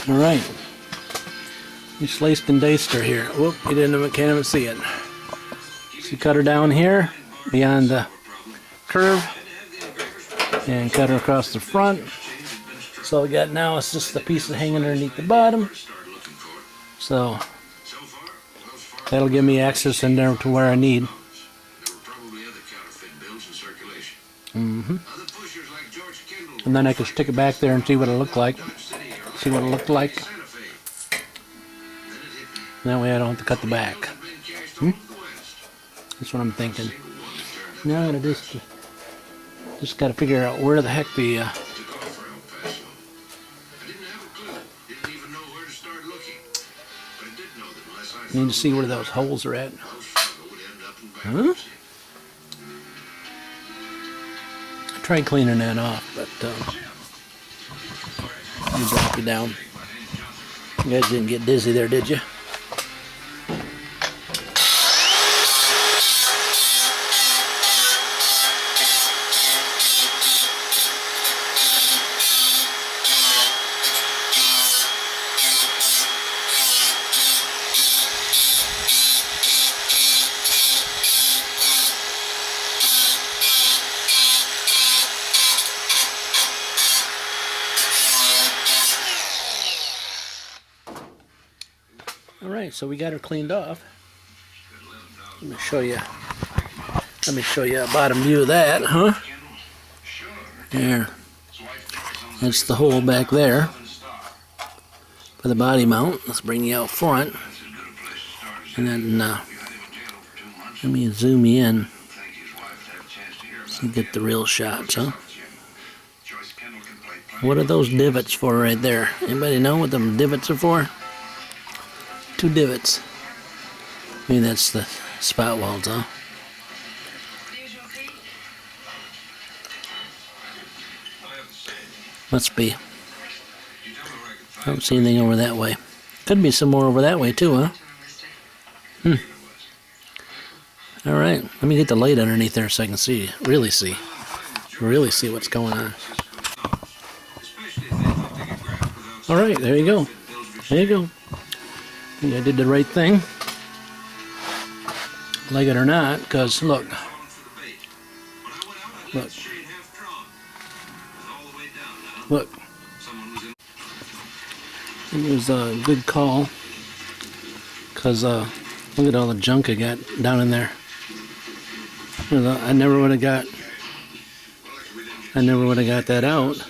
Alright. We sliced and diced her here. Whoop, you can't even see it. So you cut her down here, beyond the curve, and cut her across the front. So all we got now is just the piece hanging underneath the bottom. So that'll give me access in there to where I need. And then I can stick it back there and see what it looked like. See what it looked like. That way I don't have to cut the back. That's what I'm thinking. Now I gotta just gotta figure out where the heck the need to see where those holes are at. Huh? I tried cleaning that off, but you drop you down. You guys didn't get dizzy there, did you? Alright, so we got her cleaned off. Let me show you a bottom view of that, huh? There. That's the hole back there for the body mount. Let's bring you out front. And then let me zoom you in so you get the real shots, huh? What are those divots for right there? Anybody know what them divots are for? 2 divots. Maybe that's the spout welds, huh? Must be. I don't see anything over that way. Could be some more over that way too, huh? Alright, let me get the light underneath there so I can really see what's going on. Alright, there you go. There you go. I think I did the right thing. Like it or not, because look. Look. Look. It was a good call. Because look at all the junk I got down in there. I never would have got that out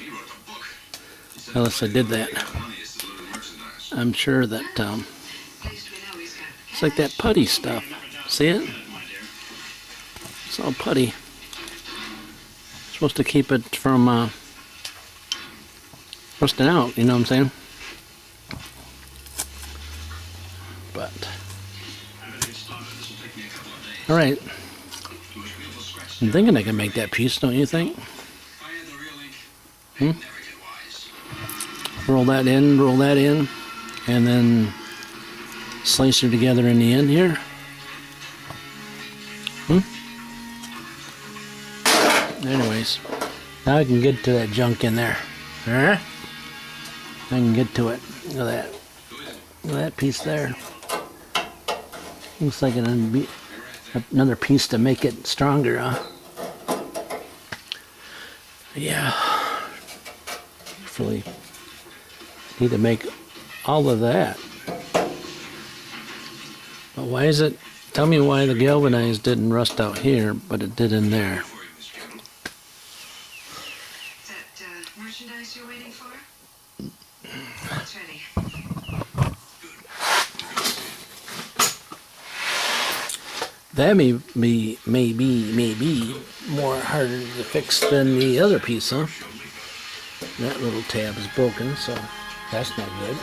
unless I did that. I'm sure that it's like that putty stuff. See it? It's all putty. It's supposed to keep it from rusting out, you know what I'm saying? But alright. I'm thinking I can make that piece, don't you think? Roll that in, and then slice her together in the end here. Anyways, now I can get to that junk in there. Alright? I can get to it. Look at that. Look at that piece there. Looks like another piece to make it stronger, huh? Yeah. Really need to make all of that. But why is it? Tell me why the galvanized didn't rust out here, but it did in there. Is that merchandise you're waiting for? It's ready. That may be more harder to fix than the other piece, huh? That little tab is broken, so that's not good.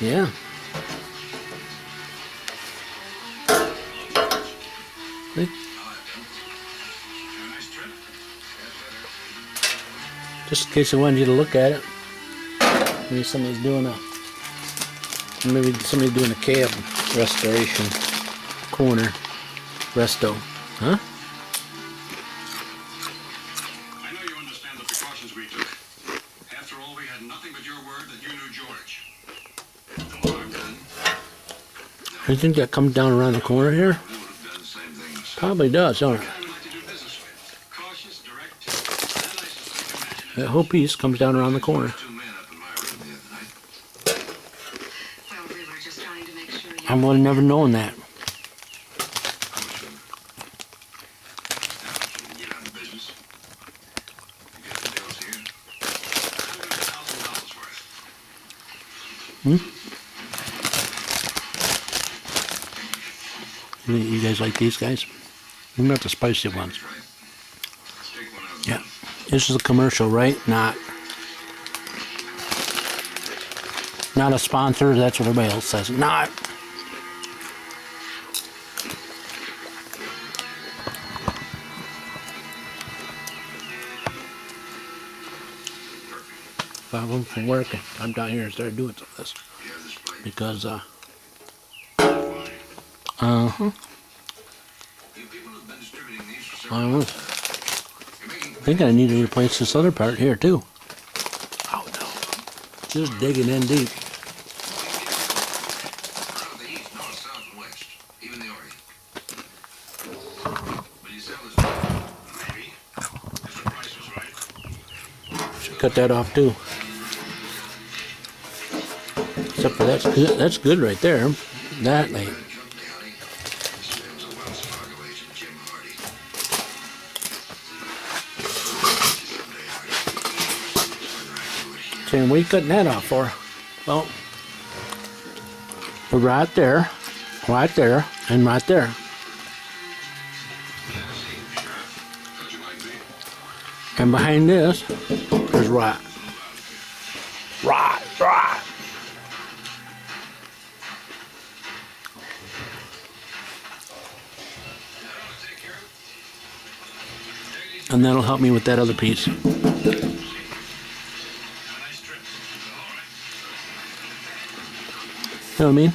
Yeah. Just in case I wanted you to look at it. Maybe somebody's doing a cab restoration corner resto, huh? You think that comes down around the corner here? Probably does, don't it? That whole piece comes down around the corner. Well, we were just trying to make sure you... I would have never known that. You guys like these guys? Not the spicy ones. Yeah. This is a commercial, right? Not a sponsor. That's what everybody else says. Not. Five of them from work. I'm down here and started doing some of this because I think I need to replace this other part here too. Oh no. Just digging in deep. Should cut that off too. Except for that's good right there. That ain't. Saying, what are you cutting that off for? Well, right there, and right there. And behind this, there's right. Right. And that'll help me with that other piece. You know what I mean?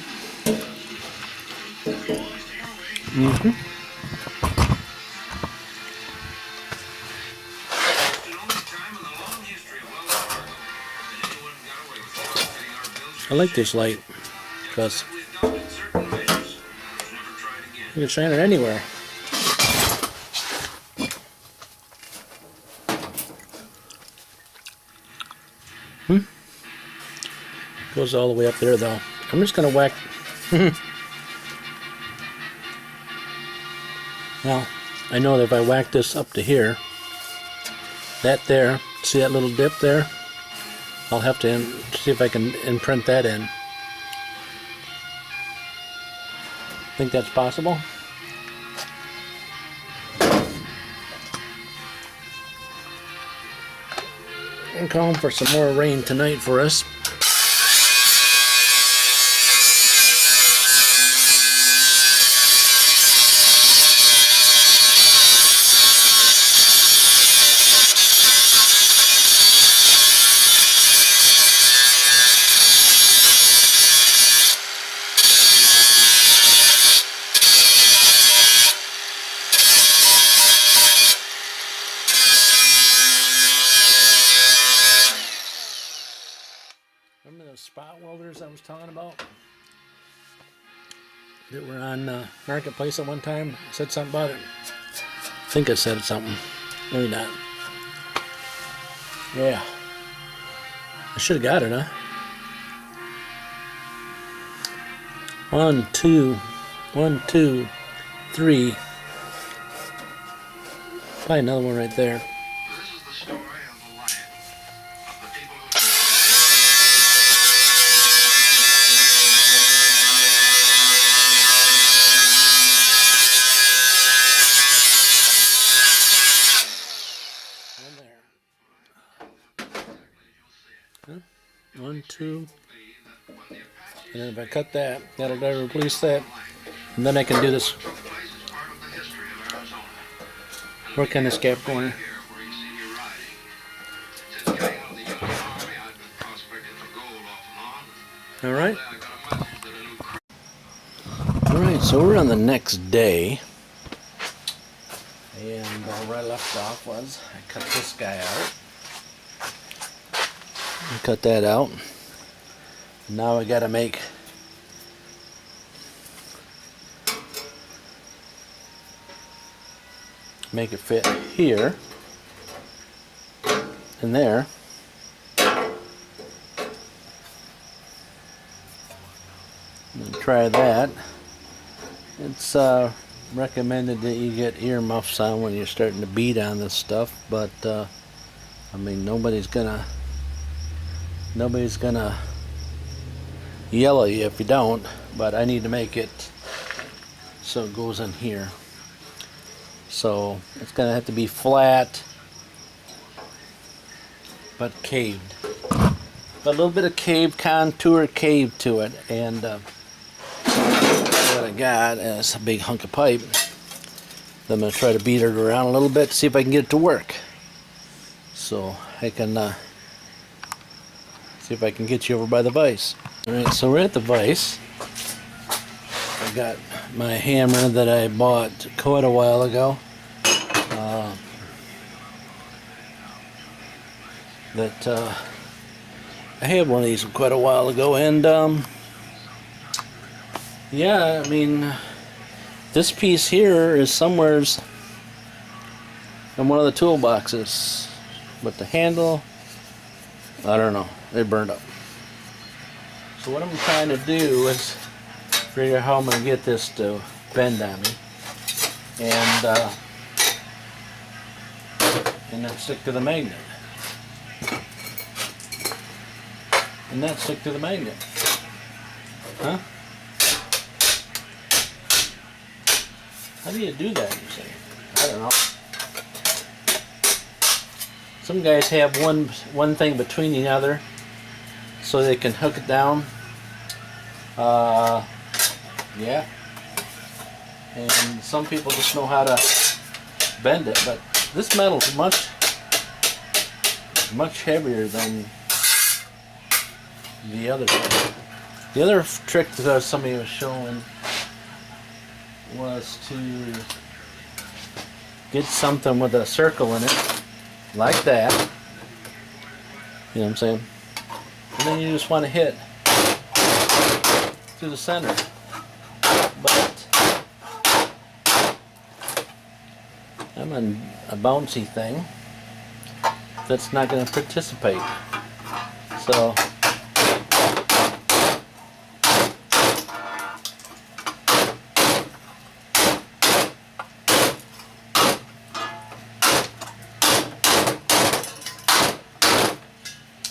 I like this light because you can shine it anywhere. Goes all the way up there though. I'm just gonna whack. Well, I know that if I whack this up to here, that there, see that little dip there? I'll have to see if I can imprint that in. Think that's possible? I'm calling for some more rain tonight for us. Remember those spot welders I was talking about? That were on Marketplace at one time? I said something about it. I think I said something. Maybe not. Yeah. I should have got it, huh? 1, 2, 1, 2, 3. Probably another one right there. One, two, and then if I cut that, that'll replace that, and then I can do this. Work on this gap corner. All right. All right. So we're on the next day, and where I left off was I cut this guy out. Cut that out. Now I gotta make make it fit here and there. And try that. It's recommended that you get earmuffs on when you're starting to beat on this stuff, but I mean, nobody's gonna yell at you if you don't. But I need to make it so it goes in here. So it's gonna have to be flat but caved. But a little bit of cave contour cave to it, and what I got is a big hunk of pipe. I'm going to try to beat it around a little bit to see if I can get it to work. So I can see if I can get you over by the vise. Alright, so we're at the vise. I got my hammer that I bought quite a while ago. I had one of these quite a while ago, and yeah, I mean, this piece here is somewheres in one of the toolboxes, but the handle, I don't know, it burned up. So what I'm trying to do is figure out how I'm going to get this to bend on me, and then stick to the magnet. And that stick to the magnet. Huh? How do you do that, you say? I don't know. Some guys have one thing between the other so they can hook it down. Yeah. And some people just know how to bend it, but this metal is much heavier than the other thing. The other trick that somebody was showing was to get something with a circle in it, like that. You know what I'm saying? And then you just want to hit through the center. But I'm on a bouncy thing that's not going to participate. So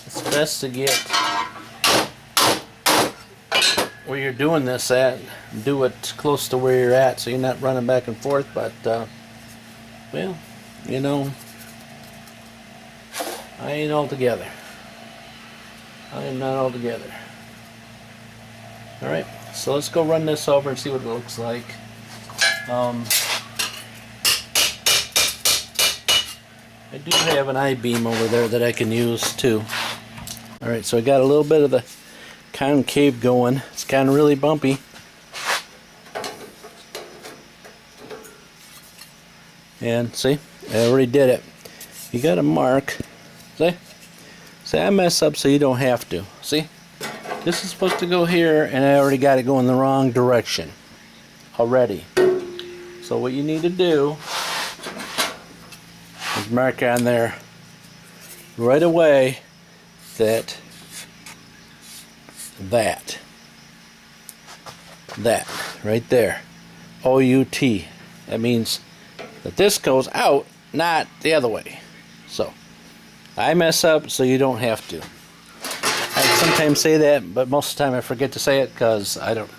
it's best to get where you're doing this at, do it close to where you're at so you're not running back and forth. But well, you know, I ain't all together. I am not all together. Alright, so let's go run this over and see what it looks like. I do have an I-beam over there that I can use too. Alright, so I got a little bit of the concave going. It's kind of really bumpy. And see, I already did it. You got to mark. See? See, I mess up so you don't have to. See? This is supposed to go here, and I already got it going the wrong direction already. So what you need to do is mark on there right away that right there, O-U-T. That means that this goes out, not the other way. So I mess up so you don't have to. I sometimes say that, but most of the time I forget to say it because I don't.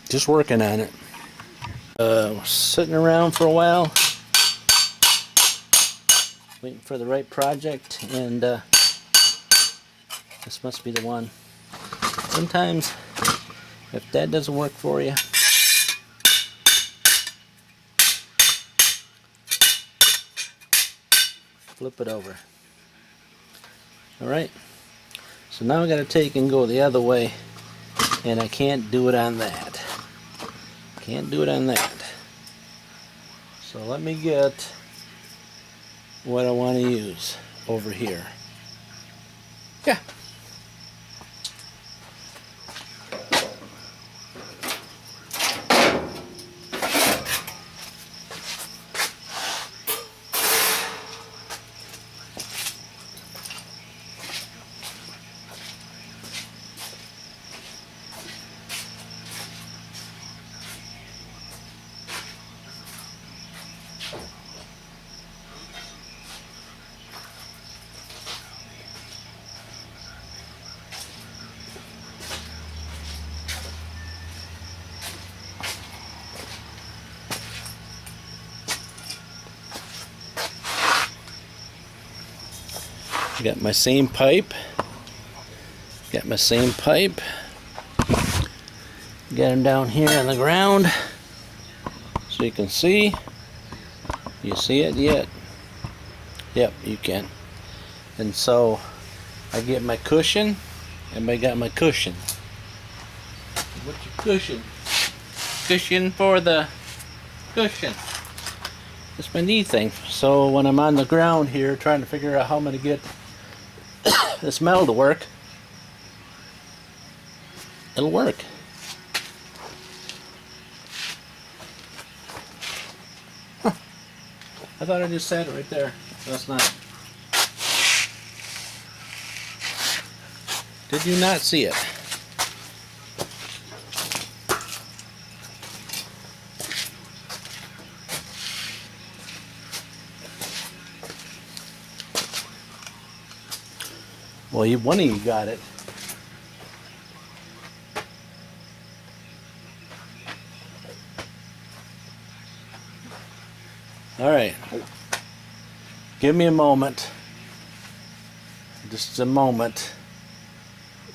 Just working on it. Sitting around for a while, waiting for the right project, and this must be the one. Sometimes, if that doesn't work for you, flip it over. Alright, so now I got to take and go the other way, and I can't do it on that. Can't do it on that. So let me get what I want to use over here. Yeah. Got my same pipe. Got my same pipe. Got them down here on the ground so you can see. You see it yet? Yep, you can. And so I get my cushion. Everybody got my cushion. What's your cushion? Cushion for the cushion. It's my knee thing. So when I'm on the ground here trying to figure out how I'm going to get this metal to work, it'll work. Huh. I thought I just said it right there. That's not. Did you not see it? Well, one of you got it. All right. Give me a moment. Just a moment.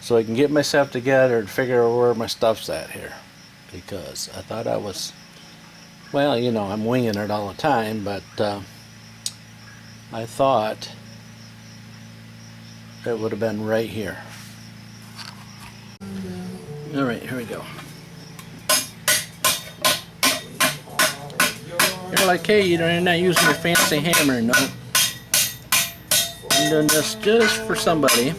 So I can get myself together and figure out where my stuff's at here. Because I thought I was, well, you know, I'm winging it all the time, but I thought it would have been right here. All right, here we go. You're like, hey, you're not using your fancy hammer. No. I'm doing this just for somebody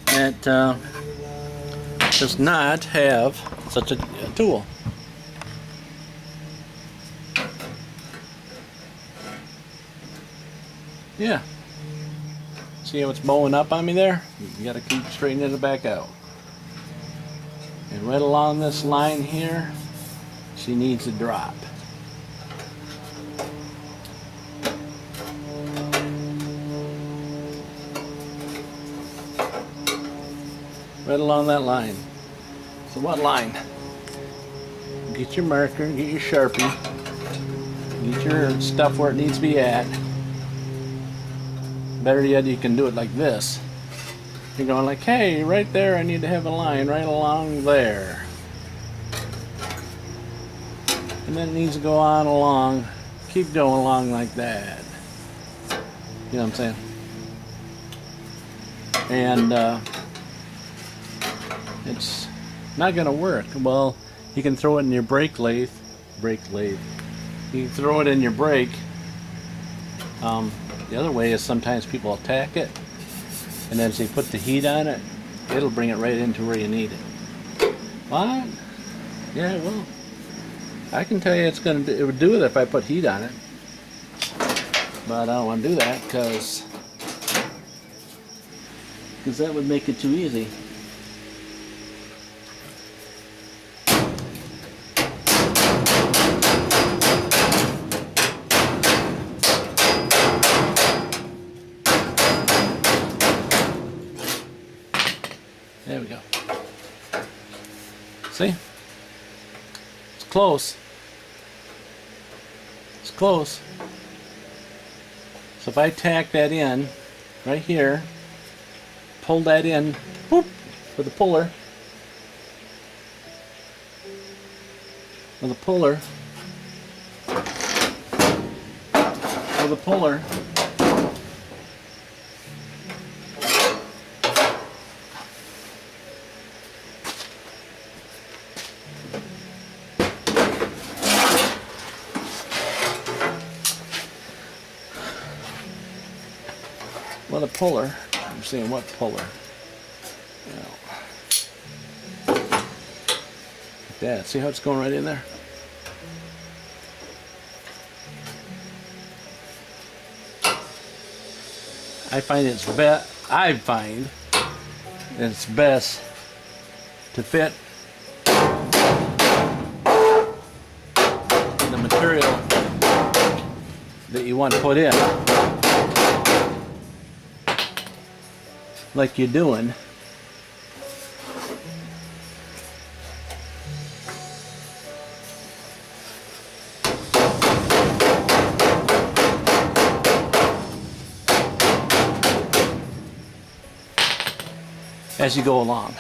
that does not have such a tool. Yeah. See how it's bowing up on me there? You gotta keep straightening it back out. And right along this line here, she needs a drop. Right along that line. So what line? Get your marker, get your Sharpie, get your stuff where it needs to be at. Better yet, you can do it like this. You're going like, hey, right there I need to have a line right along there. And then it needs to go on along, keep going along like that. You know what I'm saying? And it's not going to work. Well, you can throw it in your brake lathe. You can throw it in your brake. The other way is sometimes people attack it, and as they put the heat on it, it'll bring it right into where you need it. What? Yeah, well, I can tell you it would do it if I put heat on it, but I don't want to do that because that would make it too easy. There we go. See? It's close. It's close. So if I tack that in right here, pull that in, whoop, with a puller, Well, the puller, I'm saying what puller? Like that. See how it's going right in there? I find it's best to fit the material that you want to put in, like you're doing. as you go along.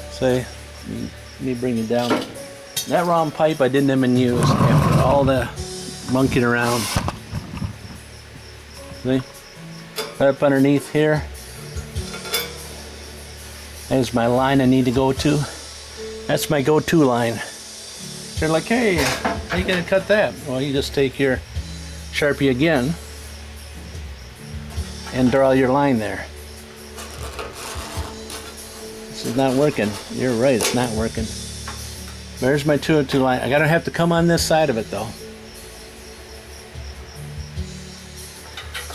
See, let me bring it down. That round pipe I didn't even use after all the monkeying around. See? Right up underneath here. There's my line I need to go to. That's my go-to line. They're like, hey, how you gonna cut that? Well, you just take your Sharpie again and draw your line there. This is not working. You're right, it's not working. There's my 202 line. I gotta have to come on this side of it though.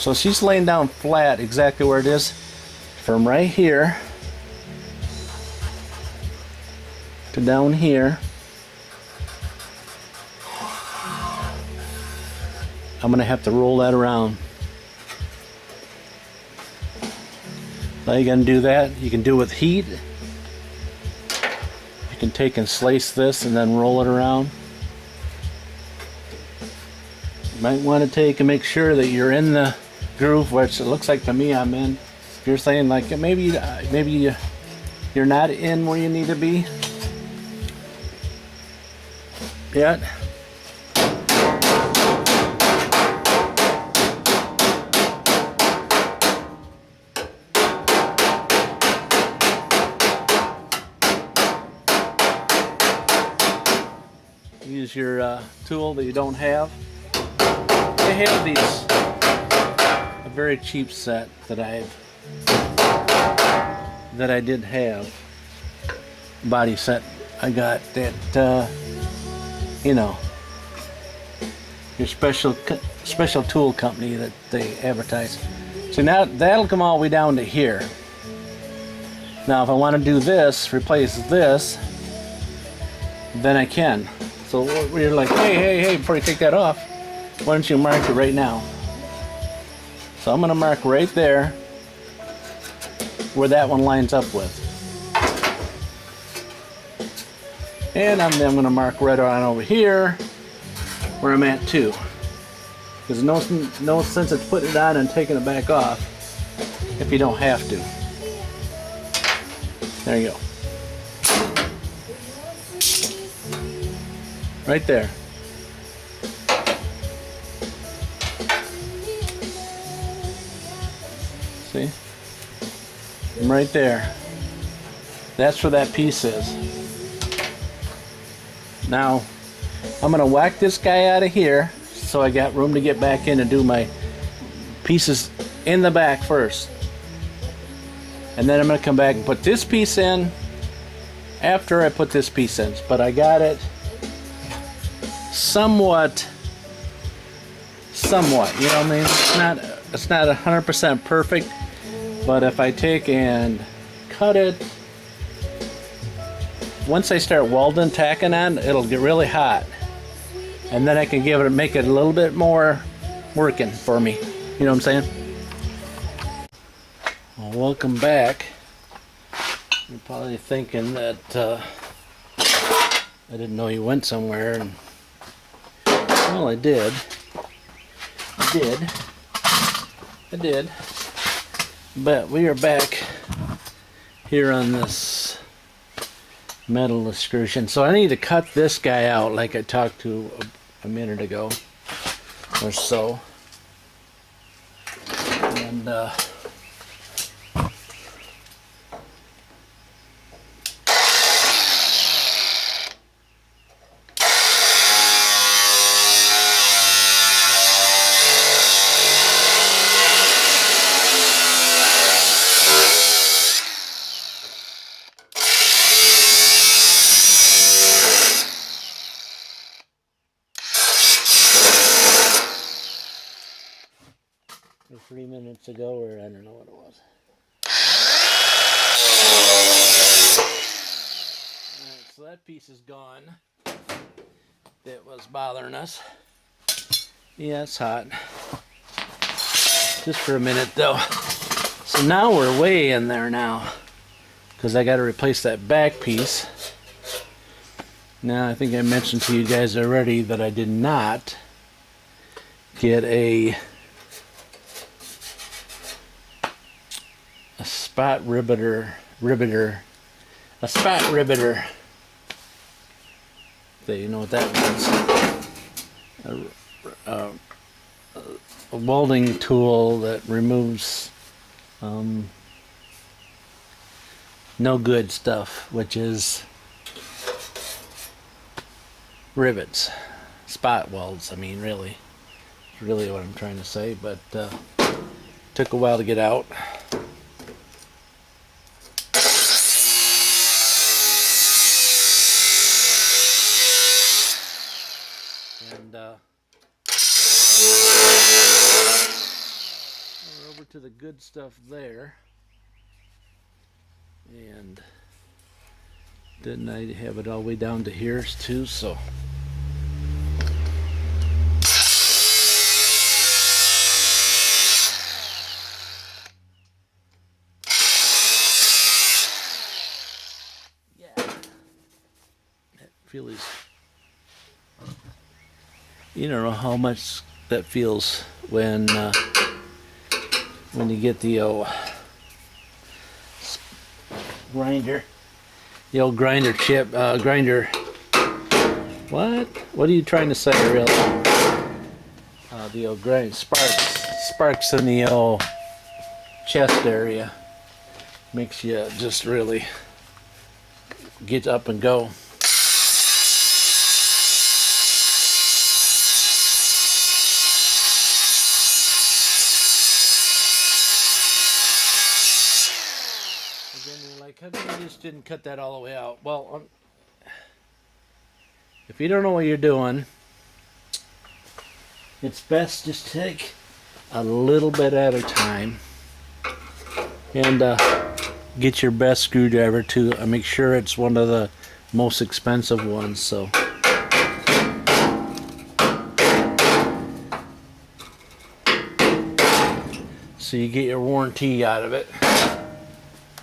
So she's laying down flat exactly where it is from right here to down here. I'm gonna have to roll that around. Now you're gonna do that. You can do it with heat. You can take and slice this and then roll it around. You might want to take and make sure that you're in the groove, which it looks like to me I'm in. If you're saying like maybe you're not in where you need to be yet. Use your tool that you don't have. They have these, a very cheap set that I did have, body set I got that you know, your special tool company that they advertise. So now that'll come all the way down to here. Now if I want to do this, replace this, then I can. So we're like, hey, before you take that off, why don't you mark it right now? So I'm going to mark right there where that one lines up with. And I'm going to mark right on over here where I'm at too. There's no sense of putting it on and taking it back off if you don't have to. There you go. Right there. See? I'm right there. That's where that piece is. Now, I'm going to whack this guy out of here so I got room to get back in and do my pieces in the back first. And then I'm going to come back and put this piece in after I put this piece in. But I got it somewhat, you know what I mean? It's not 100% perfect, but if I take and cut it, once I start welding, tacking on, it'll get really hot, and then I can make it a little bit more working for me. You know what I'm saying? Well, welcome back. You're probably thinking that I didn't know you went somewhere, and well, I did. But we are back here on this metal excursion. So I need to cut this guy out like I talked to a minute ago or so. And or 3 minutes ago, or I don't know what it was. Alright, so that piece is gone. That was bothering us. Yeah, it's hot. Just for a minute though. So now we're way in there now, because I got to replace that back piece. Now I think I mentioned to you guys already that I did not get a spot riveter, a spot riveter. Okay, you know what that means? A welding tool that removes no good stuff, which is rivets, spot welds. I mean, really what I'm trying to say, but took a while to get out. And we're over to the good stuff there. And didn't I have it all the way down to here too? So yeah, that feels. You don't know how much that feels when you get the old grinder, the old grinder chip, grinder. What are you trying to say, really? The old grind sparks in the old chest area. Makes you just really get up and go. How come you just didn't cut that all the way out? Well, if you don't know what you're doing, it's best just take a little bit at a time and get your best screwdriver to make sure it's one of the most expensive ones. So you get your warranty out of it.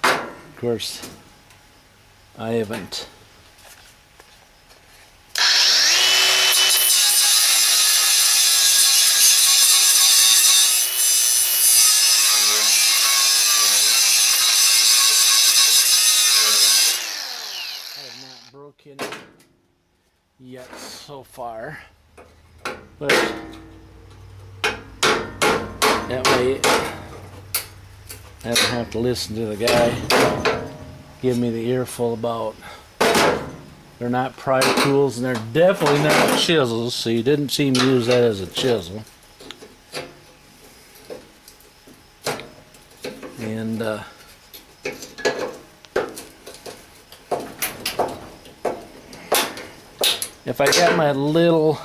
Of course, I haven't. I have not broken it yet so far, but that way I don't have to listen to the guy give me the earful about they're not pry tools and they're definitely not chisels, so you didn't see me use that as a chisel. And if I got my little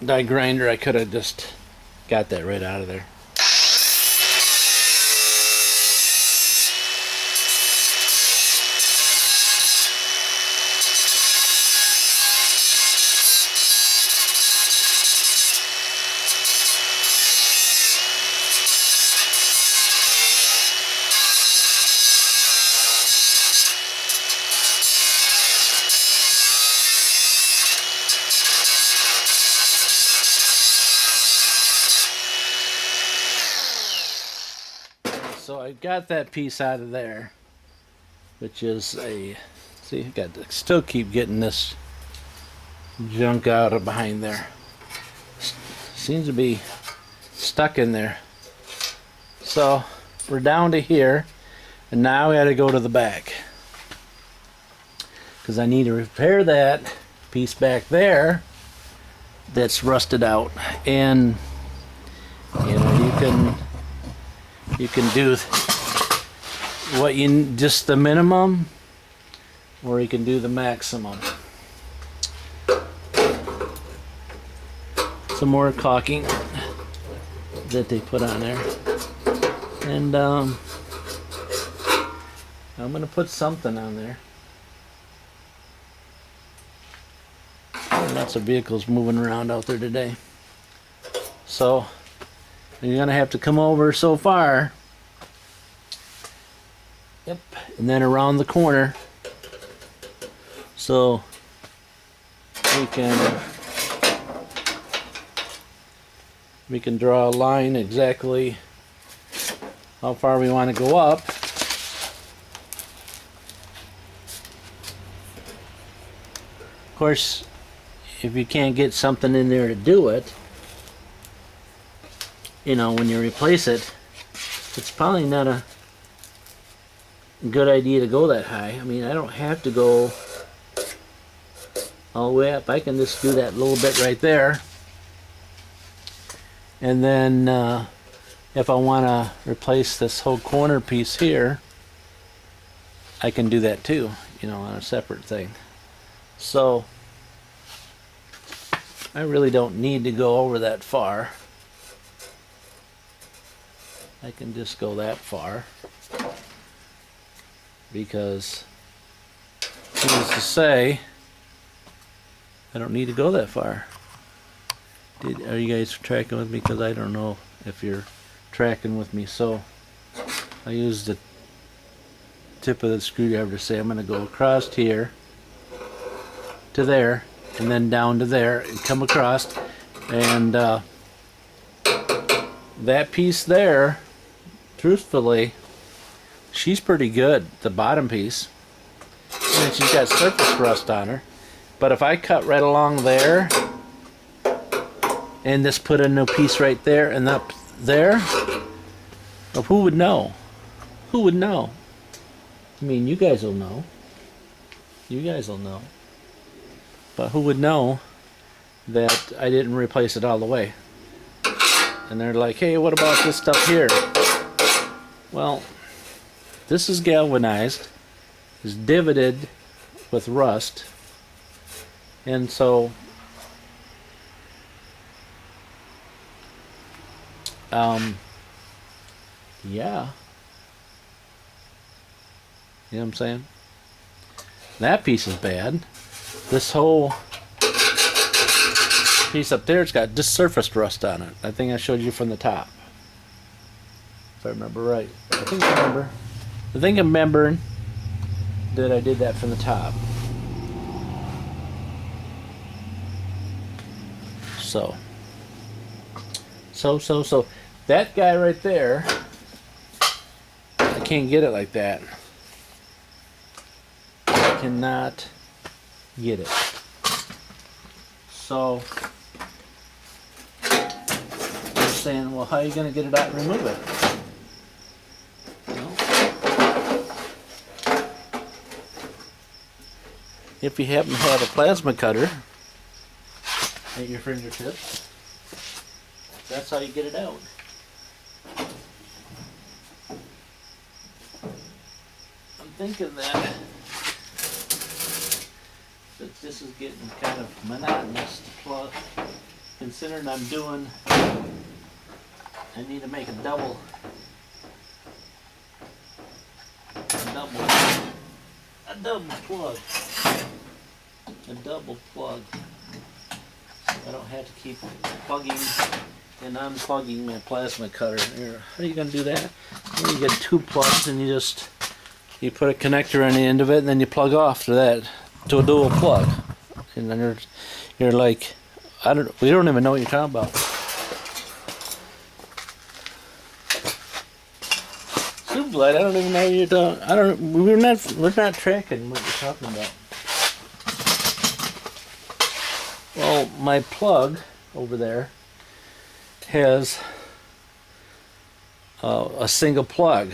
die grinder, I could have just got that right out of there. So I got that piece out of there, which is a, see, I got to still keep getting this junk out of behind there. Seems to be stuck in there. So we're down to here, and now we got to go to the back because I need to repair that piece back there that's rusted out. And you know, you can do what you just the minimum, or you can do the maximum. Some more caulking that they put on there, and I'm gonna put something on there. Lots of vehicles moving around out there today, so you're gonna have to come over so far. Yep, and then around the corner, so we can draw a line exactly how far we want to go up. Of course, if you can't get something in there to do it, you know, when you replace it, it's probably not a good idea to go that high. I mean, I don't have to go all the way up. I can just do that little bit right there. And then if I want to replace this whole corner piece here, I can do that too, you know, on a separate thing. So I really don't need to go over that far. I can just go that far because, needless to say, I don't need to go that far. Are you guys tracking with me? Because I don't know if you're tracking with me. So I use the tip of the screwdriver to say I'm going to go across here to there and then down to there and come across, and that piece there, truthfully, she's pretty good, the bottom piece, and she's got surface rust on her. But if I cut right along there and just put a new piece right there and up there, well, who would know? Who would know? I mean, you guys will know. You guys will know. But who would know that I didn't replace it all the way? And they're like, hey, what about this stuff here? Well, this is galvanized, is divoted with rust, and so yeah, you know what I'm saying? That piece is bad. This whole piece up there, it's got just surface rust on it. I think I showed you from the top, if I remember right. I think I'm remembering that I did that from the top. So that guy right there, I can't get it like that. I cannot get it. So I'm saying, well, how are you going to get it out and remove it? If you happen to have a plasma cutter at your fingertips, that's how you get it out. I'm thinking that this is getting kind of monotonous to plug, considering I need to make a double plug. A double plug. So I don't have to keep plugging and unplugging my plasma cutter. Here, how are you going to do that? Well, you get two plugs and you put a connector on the end of it and then you plug off to that, to a dual plug. And then you're like, we don't even know what you're talking about. Superglide, I don't even know what you're talking. We're not tracking what you're talking about. Well, my plug over there has a single plug.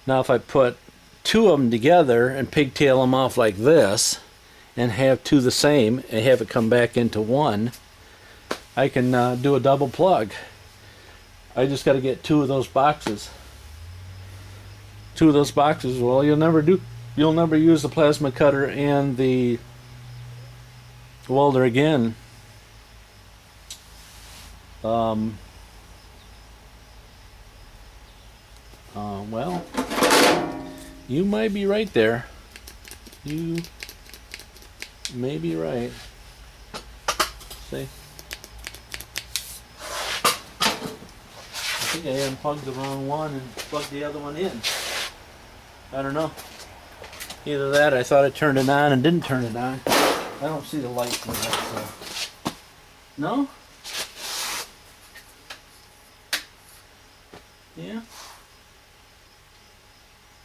Now if I put two of them together and pigtail them off like this and have two the same and have it come back into one, I can do a double plug. I just got to get two of those boxes. Well, you'll never use the plasma cutter and the welder again. Well, you might be right there. You may be right. See? I think I unplugged the wrong one and plugged the other one in. I don't know. Either that, I thought I turned it on and didn't turn it on. I don't see the light for that, so. No? Yeah?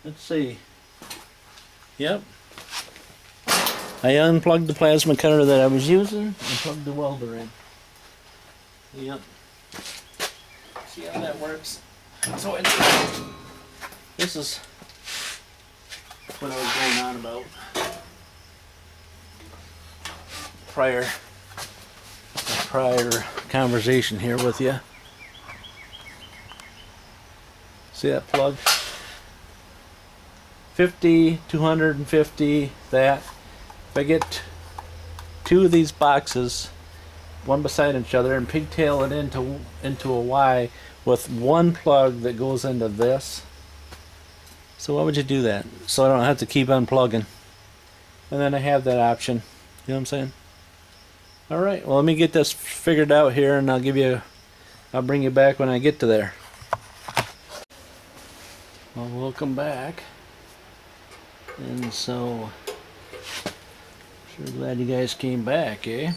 Let's see. Yep. I unplugged the plasma cutter that I was using and plugged the welder in. Yep. See how that works? So this is what I was going on about prior conversation here with you. See that plug? 50, 250, that. If I get two of these boxes, one beside each other, and pigtail it into a Y with one plug that goes into this. So why would you do that? So I don't have to keep unplugging. And then I have that option. You know what I'm saying? Alright, well let me get this figured out here and I'll bring you back when I get to there. Well, welcome back. And so, sure glad you guys came back, eh?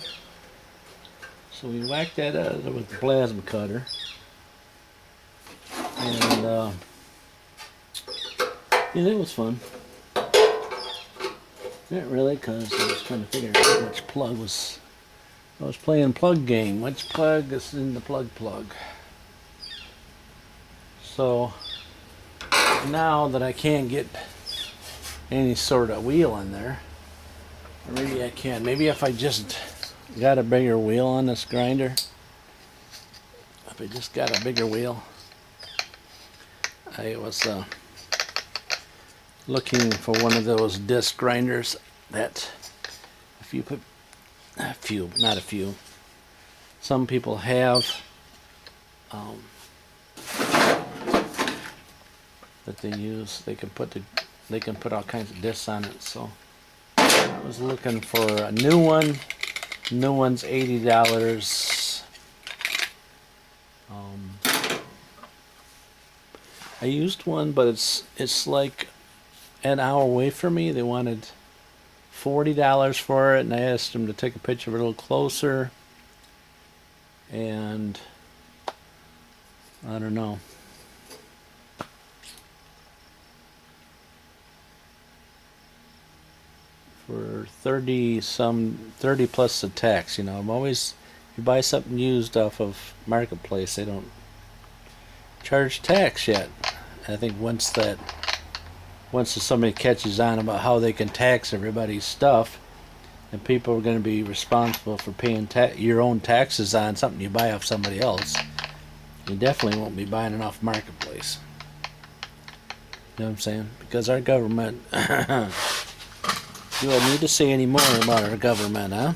So we whacked that out with the plasma cutter. And, yeah, that was fun. Not really, because I was trying to figure out which plug was... I was playing plug game. Which plug is in the plug? So, now that I can't get any sort of wheel in there, or maybe I can. Maybe if I just got a bigger wheel on this grinder. If I just got a bigger wheel. I was looking for one of those disc grinders that if you put some people have that they use. They can put all kinds of discs on it. So I was looking for a new one. New one's $80. I used one, but it's like an hour away from me. They wanted $40 for it, and I asked them to take a picture of it a little closer. And I don't know. For 30 plus the tax, you know. I'm always, if you buy something used off of Marketplace, they don't charge tax yet. I think once somebody catches on about how they can tax everybody's stuff, and people are going to be responsible for paying your own taxes on something you buy off somebody else, you definitely won't be buying it off Marketplace. You know what I'm saying? Because our government... Do I need to say any more about our government, huh?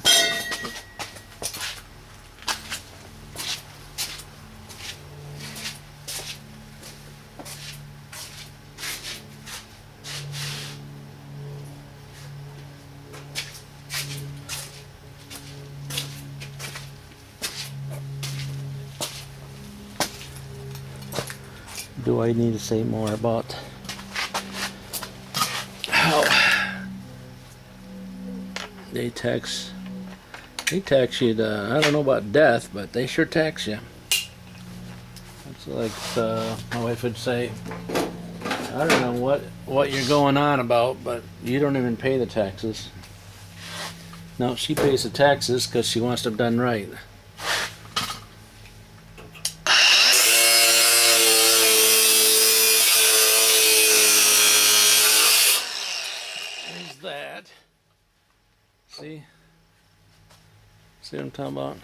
Do I need to say more about how they tax you to, I don't know about death, but they sure tax you. It's like my wife would say, I don't know what you're going on about, but you don't even pay the taxes. No, she pays the taxes because she wants them done right. There's that. See what I'm talking about?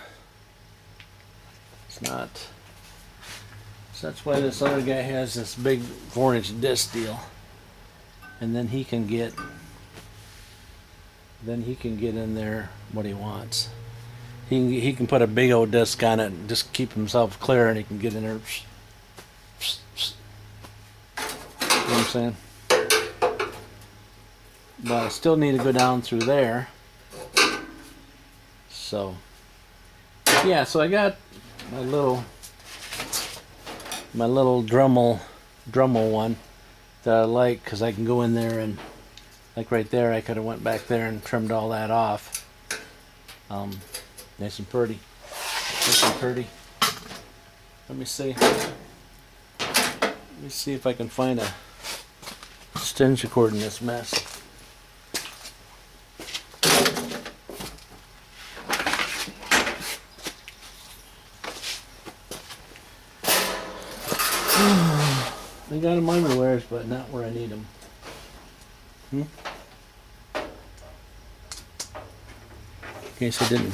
It's not. So that's why this other guy has this big 4-inch disc deal, and then he can get in there what he wants. He can put a big old disc on it and just keep himself clear, and he can get in there. You know what I'm saying? But I still need to go down through there. So yeah, so I got my little Dremel one that I like, because I can go in there and, like right there, I could have went back there and trimmed all that off. Nice and pretty. Let me see if I can find a extension cord in this mess. I got them everywhere, but not where I need them. In case I didn't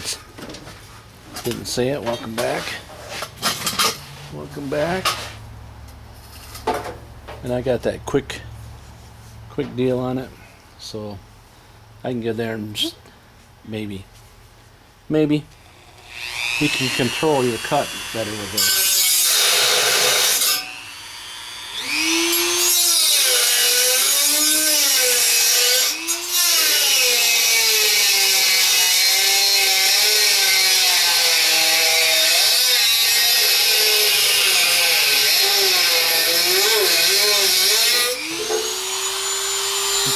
say it, welcome back. Welcome back. And I got that quick deal on it, so I can get there and just maybe you can control your cut better with this.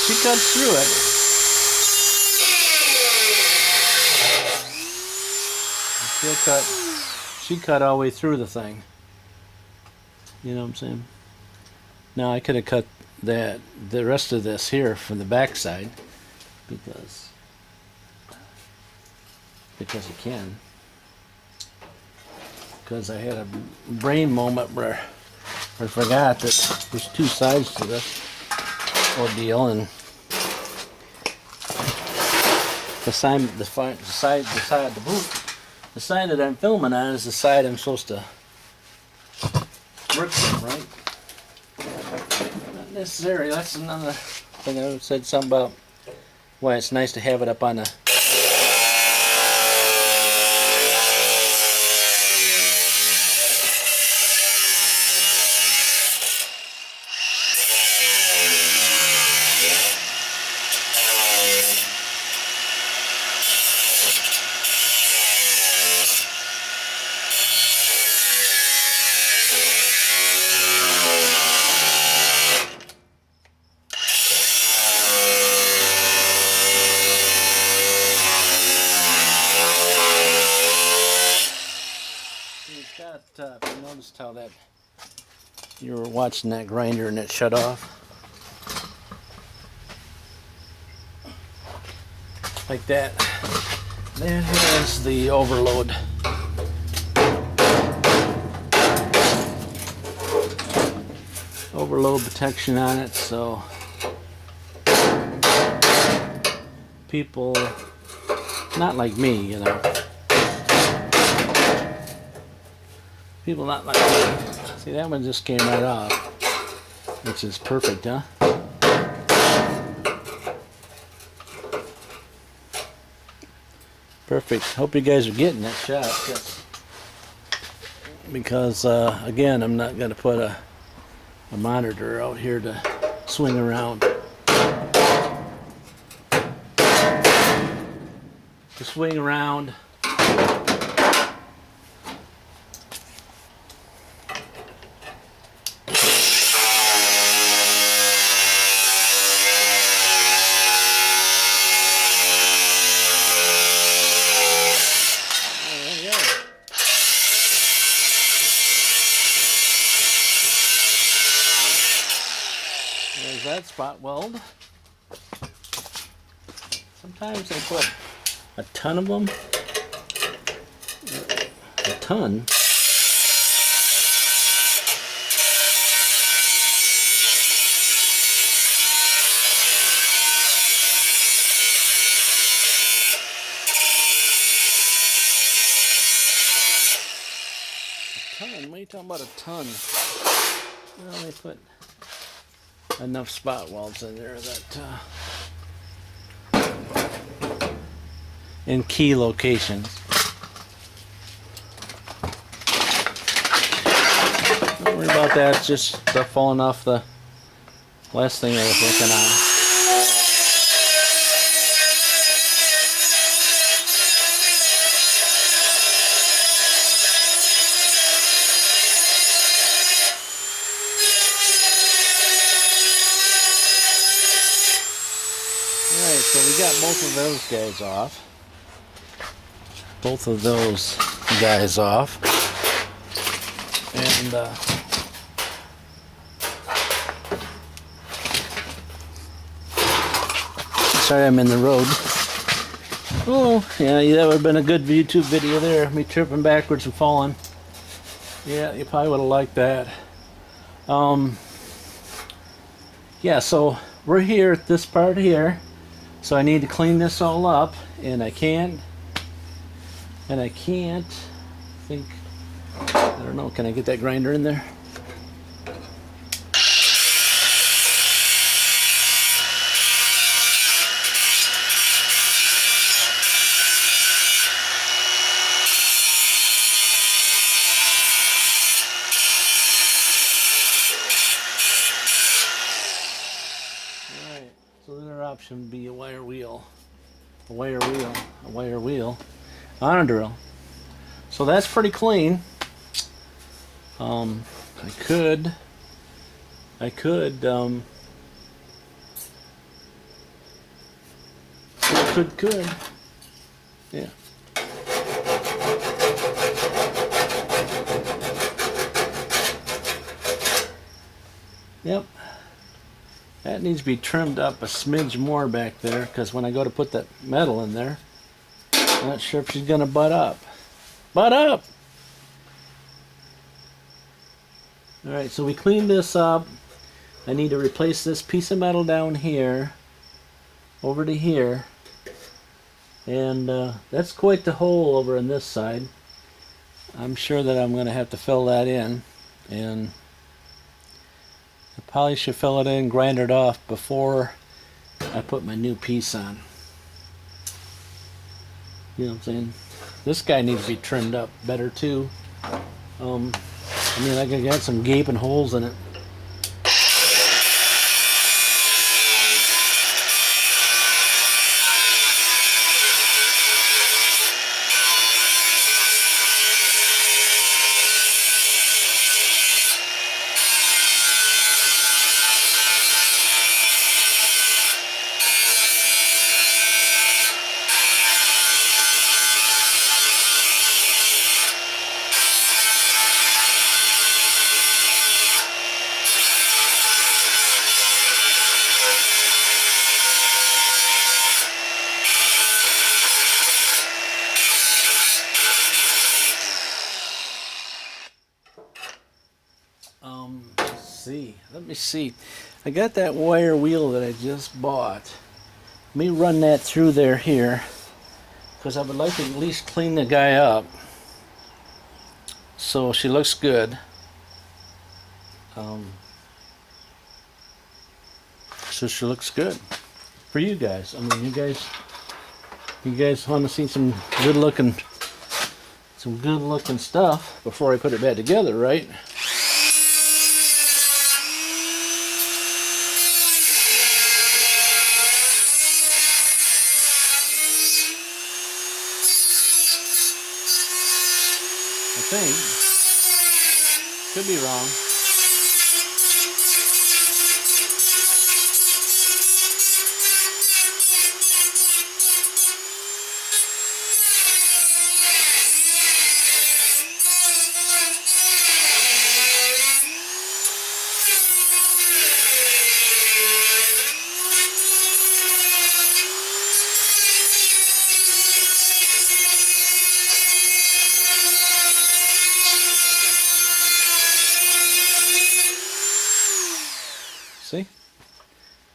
She cuts through it. She cut all the way through the thing. You know what I'm saying? Now I could have cut the rest of this here from the back side because I can. Because I had a brain moment where I forgot that there's two sides to this ordeal, and the side that I'm filming on is the side I'm supposed to work from, right? Not necessary. That's another thing I said something about why it's nice to have it up on the if you noticed how that you were watching that grinder and it shut off like that. That has the overload protection on it, so people not like me, you know. People not like me. See, that one just came right off, which is perfect, huh? Perfect. Hope you guys are getting that shot, because again, I'm not going to put a monitor out here to swing around. To swing around. There's that spot weld. Sometimes they put a ton of them. A ton. What are you talking about, a ton? Well, they put enough spot welds in there that in key locations. Don't worry about that, it's just stuff falling off the last thing I was working on. Alright, so we got both of those guys off. And Sorry, I'm in the road. Oh, yeah, that would have been a good YouTube video there. Me tripping backwards and falling. Yeah, you probably would have liked that. Yeah, so we're here at this part here. So I need to clean this all up, and I can't think, I don't know, can I get that grinder in there? Alright, so the other option would be a wire wheel. A wire wheel on a drill. So that's pretty clean. I could yeah. Yep. That needs to be trimmed up a smidge more back there, because when I go to put that metal in there, I'm not sure if she's gonna butt up. Butt up! Alright, so we cleaned this up. I need to replace this piece of metal down here over to here, and that's quite the hole over on this side. I'm sure that I'm gonna have to fill that in, and I probably should fill it in, grind it off before I put my new piece on. You know what I'm saying? This guy needs to be trimmed up better too. I mean, I could get some gaping holes in it. Let me see. I got that wire wheel that I just bought. Let me run that through there here, because I would like to at least clean the guy up so she looks good. So she looks good for you guys. I mean, you guys want to see some good looking stuff before I put it back together, right? I think. Could be wrong. See?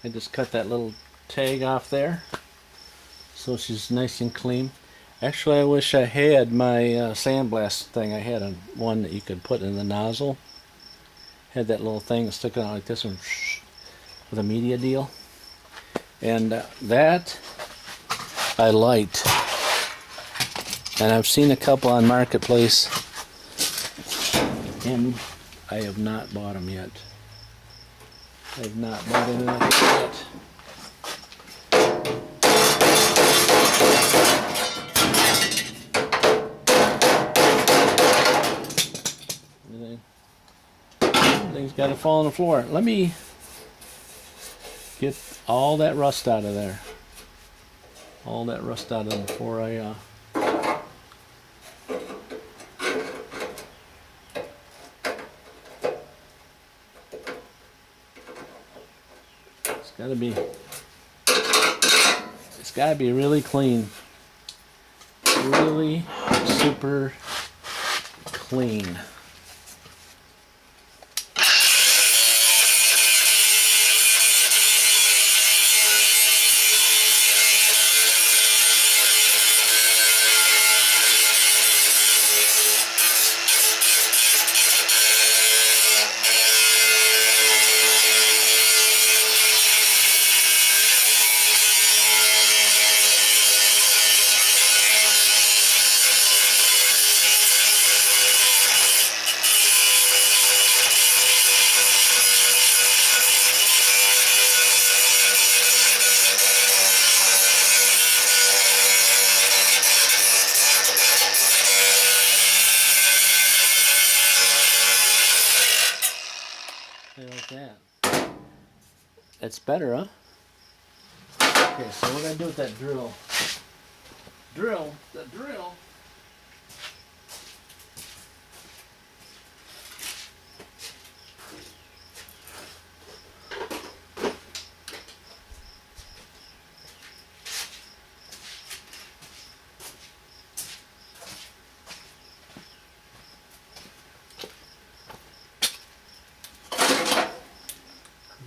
I just cut that little tag off there, so she's nice and clean. Actually, I wish I had my sandblast thing. I had one that you could put in the nozzle. Had that little thing sticking out like this one with a media deal. And that I liked. And I've seen a couple on Marketplace, and I have not bought them yet. I've not bought any of it yet. Everything's got to fall on the floor. Let me get all that rust out of there. All that rust out of them before I It's gotta be. It's got to be really clean. Really super clean. Like that. That's better, huh? Okay, so what do I do with that drill? The drill.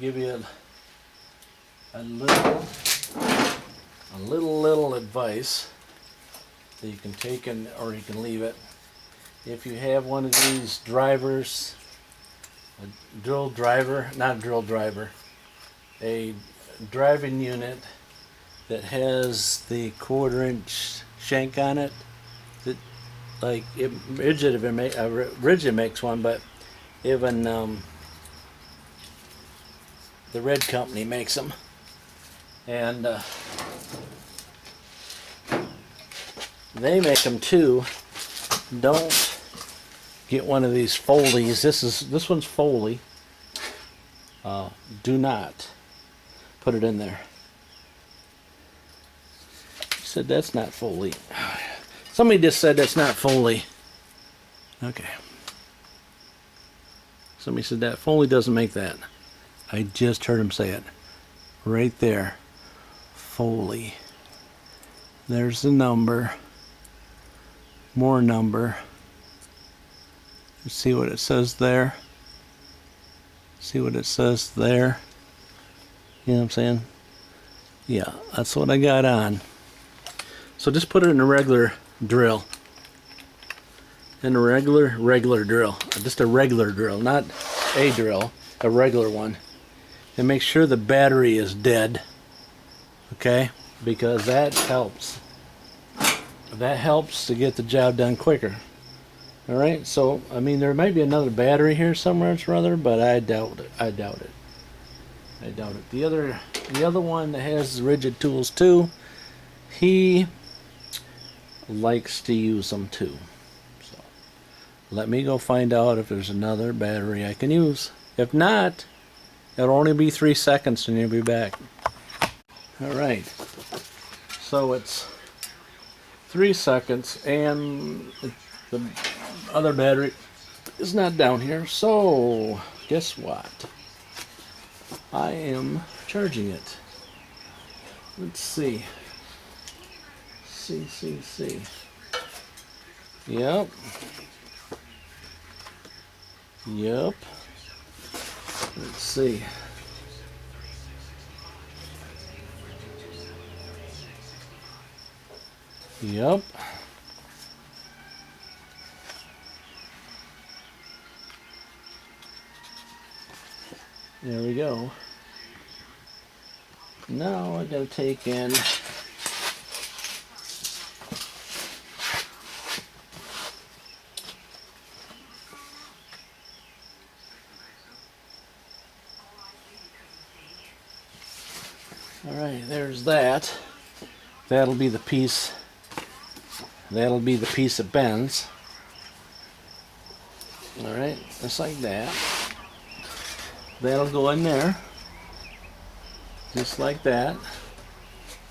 Give you a little advice that you can take in, or you can leave it. If you have one of these drivers, a drill driver, not a drill driver, a driving unit that has the 1/4-inch shank on it, that like Rigid makes one, but even the Red Company makes them, and they make them too. Don't get one of these Foley's. This one's Foley. Do not put it in there. He said that's not Foley. Somebody just said that's not Foley. Okay. Somebody said that Foley doesn't make that. I just heard him say it. Right there. Foley. There's the number. More number. See what it says there? See what it says there? You know what I'm saying? Yeah, that's what I got on. So just put it in a regular drill. In a regular drill. Just a regular drill, not a drill, a regular one. And make sure the battery is dead, okay, because that helps to get the job done quicker. All right, so I mean there might be another battery here somewhere or other, but I doubt it. The other one that has Rigid tools too, he likes to use them too. So let me go find out if there's another battery I can use. If not, it'll only be 3 seconds and you'll be back. Alright, so it's 3 seconds and the other battery is not down here, so guess what? I am charging it. Let's see. See. Yep. Let's see. Yep. There we go. Now I gotta take in Alright, there's that. That'll be the piece that bends. Alright, just like that. That'll go in there. Just like that.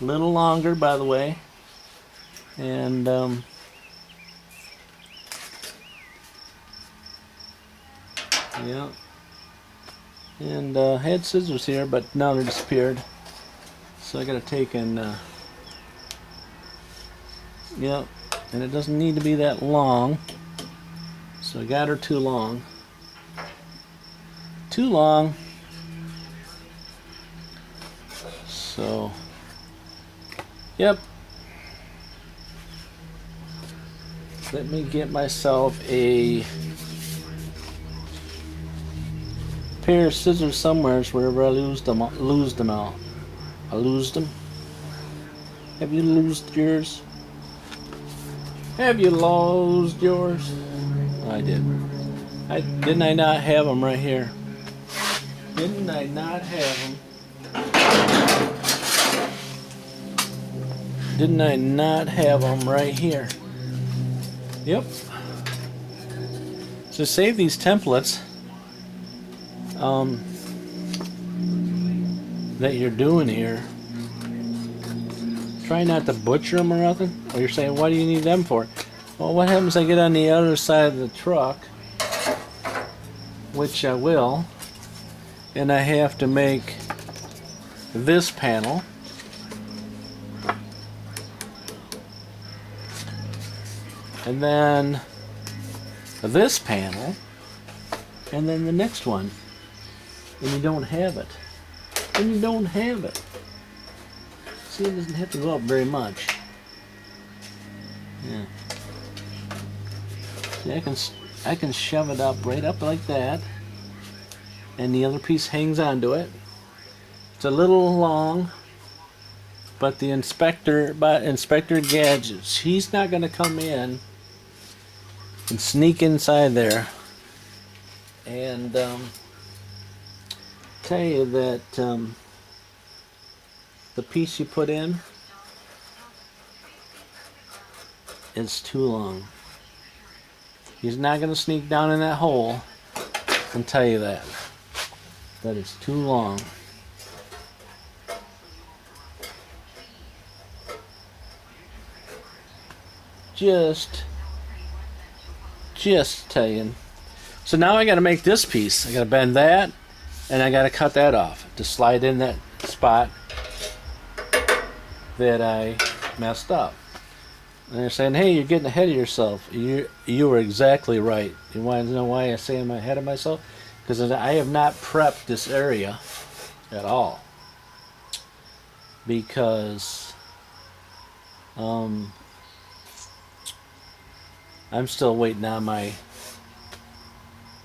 A little longer, by the way. And yeah. And I had scissors here, but now they disappeared. So I gotta take and Yep. And it doesn't need to be that long. So I got her too long. Too long. So, yep. Let me get myself a pair of scissors somewhere wherever I lose them out. I lose them. Have you lost yours? Have you lost yours? I did. Didn't I not have them right here? Didn't I not have them? Didn't I not have them right here? Yep. So save these templates that you're doing here. Try not to butcher them or nothing. Or you're saying, what do you need them for? Well, what happens if I get on the other side of the truck, which I will, and I have to make this panel. And then this panel, and then the next one, and you don't have it. And you don't have it. See, it doesn't have to go up very much. Yeah. See, I can shove it up right up like that, and the other piece hangs onto it. It's a little long, but the Inspector Gadgets, he's not going to come in and sneak inside there and tell you that the piece you put in is too long. He's not going to sneak down in that hole and tell you that. That is too long. Just telling. So now I got to make this piece. I got to bend that, and I got to cut that off to slide in that spot that I messed up. And they're saying, hey, you're getting ahead of yourself. You were exactly right. You want to know why I say I'm ahead of myself? Because I have not prepped this area at all. Because I'm still waiting on my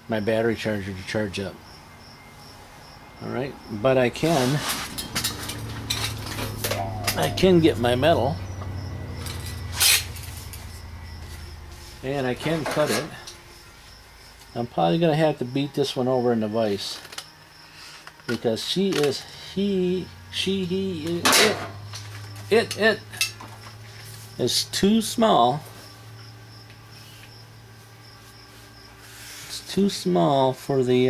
battery charger to charge up. Alright, but I can get my metal, and I can cut it. I'm probably gonna have to beat this one over in the vise, because it is too small. It's too small for the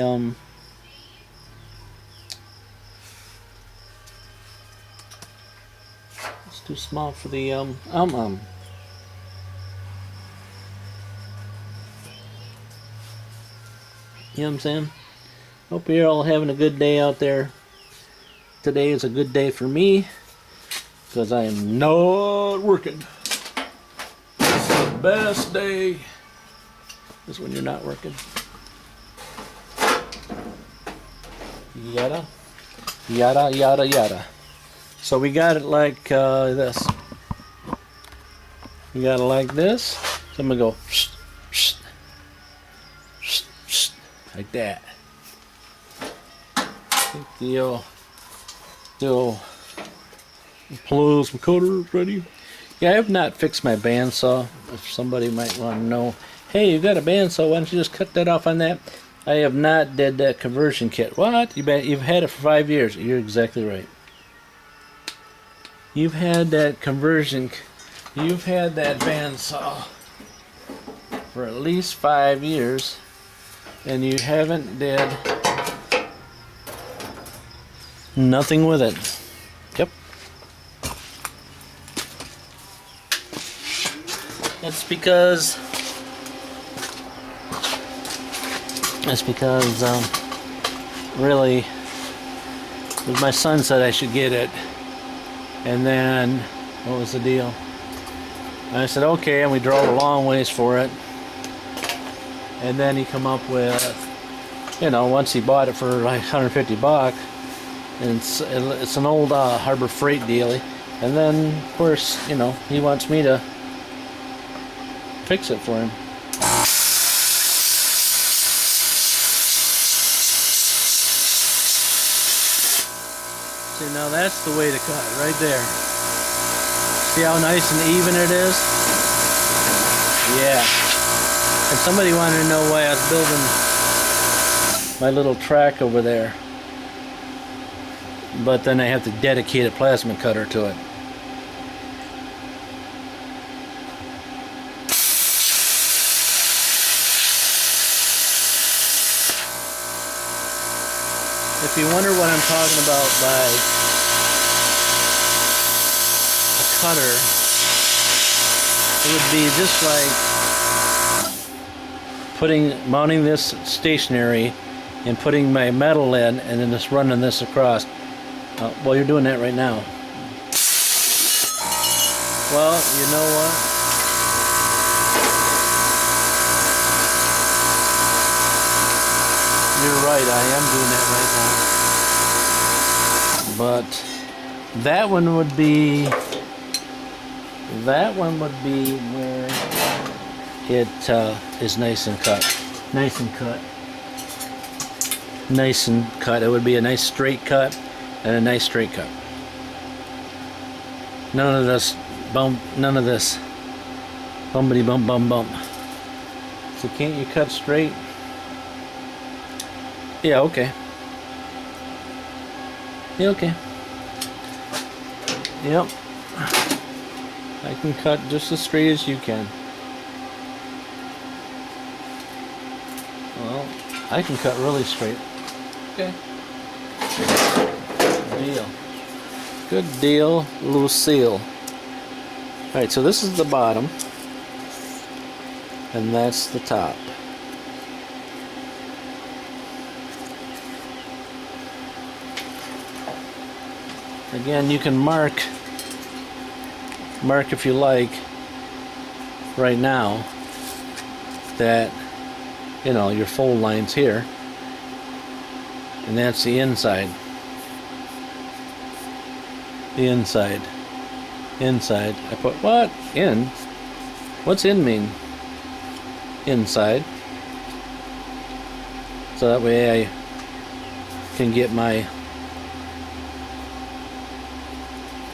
it's too small for the You know what I'm saying? Hope you're all having a good day out there. Today is a good day for me because I am not working. It's the best day is when you're not working. Yada, yada, yada, yada. So we got it like this. We got it like this. So I'm gonna go like that. Take the plasma cutter ready. Yeah, I have not fixed my bandsaw. If somebody might want to know, hey, you got a bandsaw? Why don't you just cut that off on that? I have not did that conversion kit. What? You've had it for 5 years. You're exactly right. You've had that You've had that bandsaw for at least 5 years, and you haven't did nothing with it. Yep. That's because really, my son said I should get it, and then what was the deal? And I said, okay, and we drove a long ways for it. And then he come up with, you know, once he bought it for like 150 bucks, and it's an old Harbor Freight dealie. And then, of course, you know, he wants me to fix it for him. See, now that's the way to cut, right there. See how nice and even it is? Yeah. And somebody wanted to know why I was building my little track over there. But then I have to dedicate a plasma cutter to it. If you wonder what I'm talking about by a cutter, it would be just like mounting this stationary and putting my metal in and then just running this across. Well, you're doing that right now. Well, you know what? You're right, I am doing that right now. But that one would be where it is nice and cut. Nice and cut. Nice and cut. It would be a nice straight cut and a nice straight cut. None of this bump, none of this bumpity bump bump bump. So can't you cut straight? Yeah, okay. Yeah, okay. Yep. I can cut just as straight as you can. Well, I can cut really straight. Okay. Good deal. Good deal, Lucille. Alright, so this is the bottom. And that's the top. Again, you can mark if you like right now that, you know, your fold line's here, and that's the inside. The inside. Inside. I put what? In? What's in mean? Inside. So that way I can get my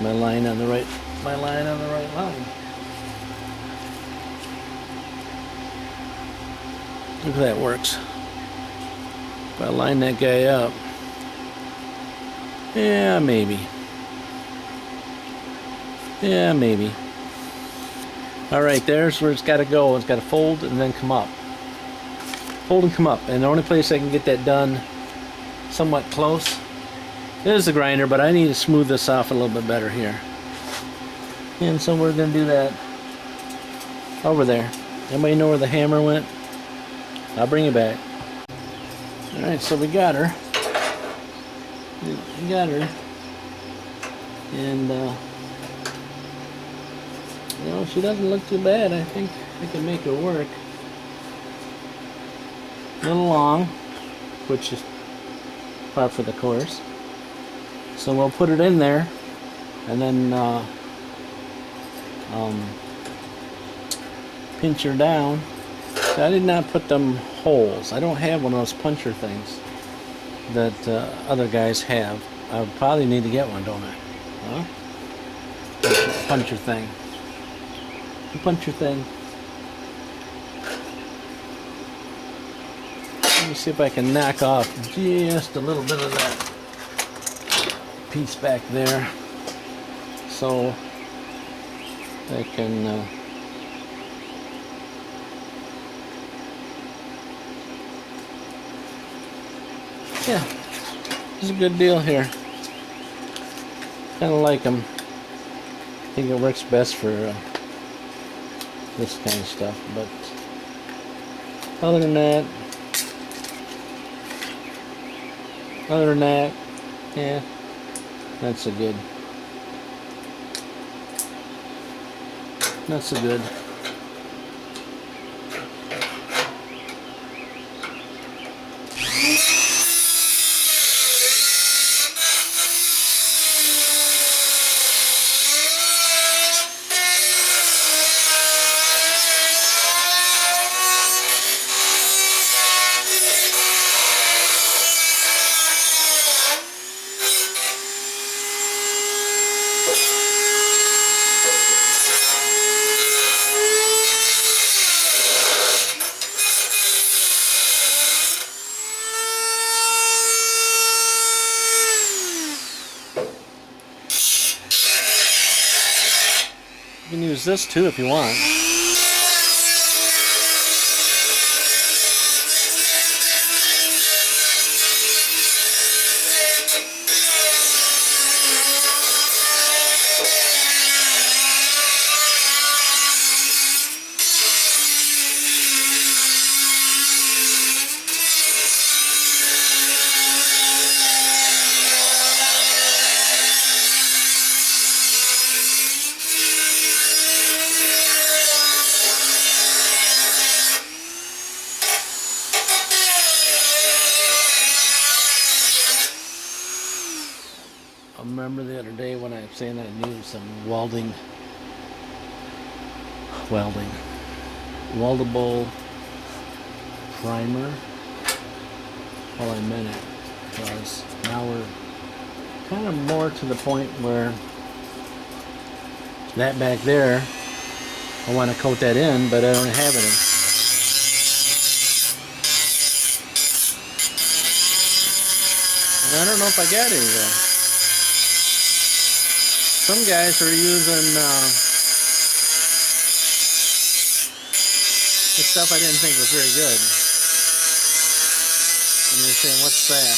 line on the right line. Look how that works. If I line that guy up, yeah, maybe. Yeah, maybe. Alright, there's where it's got to go. It's got to fold and then come up. Fold and come up. And the only place I can get that done somewhat close is the grinder, but I need to smooth this off a little bit better here. And so we're going to do that over there. Anybody know where the hammer went? I'll bring it back. Alright, so we got her. We got her. And, you know, she doesn't look too bad. I think I can make her work. A little long, which is par for the course. So we'll put it in there, and then pinch her down. So I did not put them holes. I don't have one of those puncher things that other guys have. I would probably need to get one, don't I? Huh? Puncher thing. Puncher thing. Let me see if I can knock off just a little bit of that piece back there, so I can yeah, it's a good deal here. Kind of like them. I think it works best for this kind of stuff, but other than that, yeah, that's a good. Not so good. You can use this too if you want. I remember the other day when I was saying I knew some weldable primer. Well, I meant it, because now we're kind of more to the point where that back there, I want to coat that in, but I don't have it in. And I don't know if I got any though. Some guys are using the stuff I didn't think was very good. And they're saying, what's that?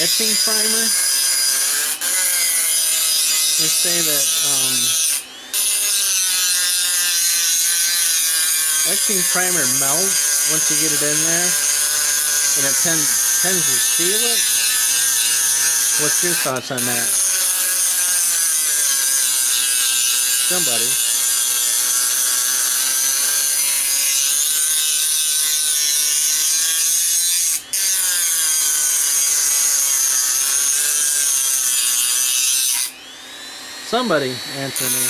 Etching primer? They say that etching primer melts once you get it in there, and it tends to seal it. What's your thoughts on that? Somebody. Somebody answer me.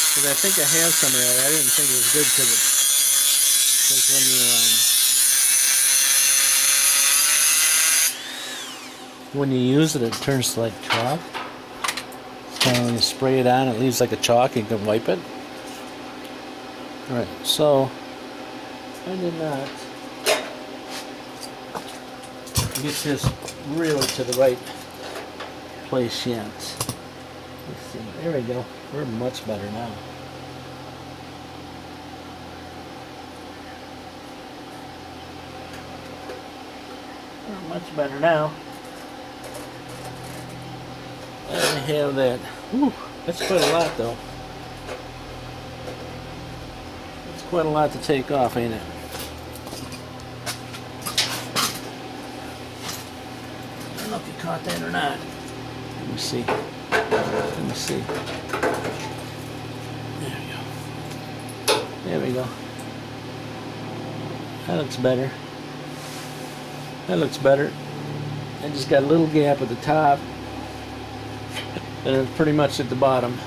Because I think I have some of that. I didn't think it was good because when you use it, it turns to like chalk. Kind of when you spray it on, it leaves like a chalk. You can wipe it. All right, so I did not get this really to the right place yet. Let's see. There we go. We're much better now. We're much better now. I have that. Whew, that's quite a lot though. That's quite a lot to take off, ain't it? I don't know if you caught that or not. Let me see. Let me see. There we go. There we go. That looks better. That looks better. I just got a little gap at the top. And it's pretty much at the bottom.